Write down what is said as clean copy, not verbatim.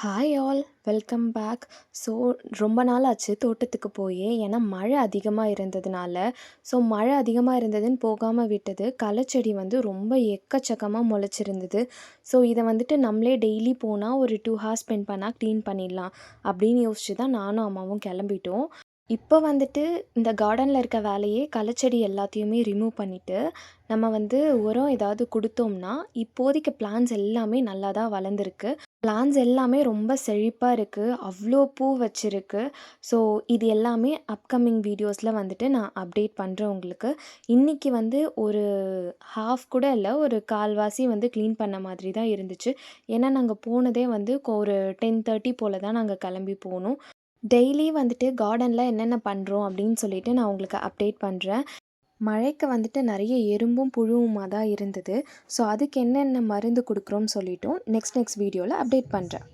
Hi all welcome back. So ரொம்ப நாள் ஆச்சு தோட்டத்துக்கு போய். ஏன்னா மழை அதிகமாக இருந்ததுனால. மழை அதிகமாக இருந்ததுன்னு போகாமல் விட்டது. களச்செடி வந்து ரொம்ப எக்கச்சக்கமாக முளைச்சிருந்தது. இதை வந்துட்டு நம்மளே டெய்லி போனால் ஒரு 2 ஹார்ஸ் ஸ்பெண்ட் பண்ணால் க்ளீன் பண்ணிடலாம் அப்படின்னு யோசிச்சு தான் நானும் அம்மாவும் கிளம்பிட்டோம். இப்போ வந்துட்டு இந்த கார்டனில் இருக்க வேலையே களச்செடி எல்லாத்தையுமே ரிமூவ் பண்ணிவிட்டு நம்ம வந்து உரம் ஏதாவது கொடுத்தோம்னா இப்போதைக்கு பிளான்ஸ் எல்லாமே நல்லா தான் வளர்ந்துருக்கு. பிளான்ஸ் எல்லாமே ரொம்ப செழிப்பாக இருக்குது, அவ்வளோ பூ வச்சிருக்கு. ஸோ இது எல்லாமே அப்கமிங் வீடியோஸில் வந்துட்டு நான் அப்டேட் பண்ணுறேன் உங்களுக்கு. இன்றைக்கி வந்து ஒரு ஹாஃப் கூட இல்லை, ஒரு கால்வாசி வந்து க்ளீன் பண்ண மாதிரி தான் இருந்துச்சு. ஏன்னா நாங்கள் போனதே வந்து ஒரு 10:30 போல் தான் நாங்கள் கிளம்பி போனோம். டெய்லி வந்துட்டு கார்டனில் என்னென்ன பண்ணுறோம் அப்படின்னு சொல்லிட்டு நான் உங்களுக்கு அப்டேட் பண்ணுறேன். மழைக்கு வந்துட்டு நிறைய எறும்பும் புழுவுமா தான் இருந்தது. அதுக்கு என்னென்ன மருந்து கொடுக்குறோன்னு சொல்லிட்டும் நெக்ஸ்ட் வீடியோவில் அப்டேட் பண்ணுறேன்.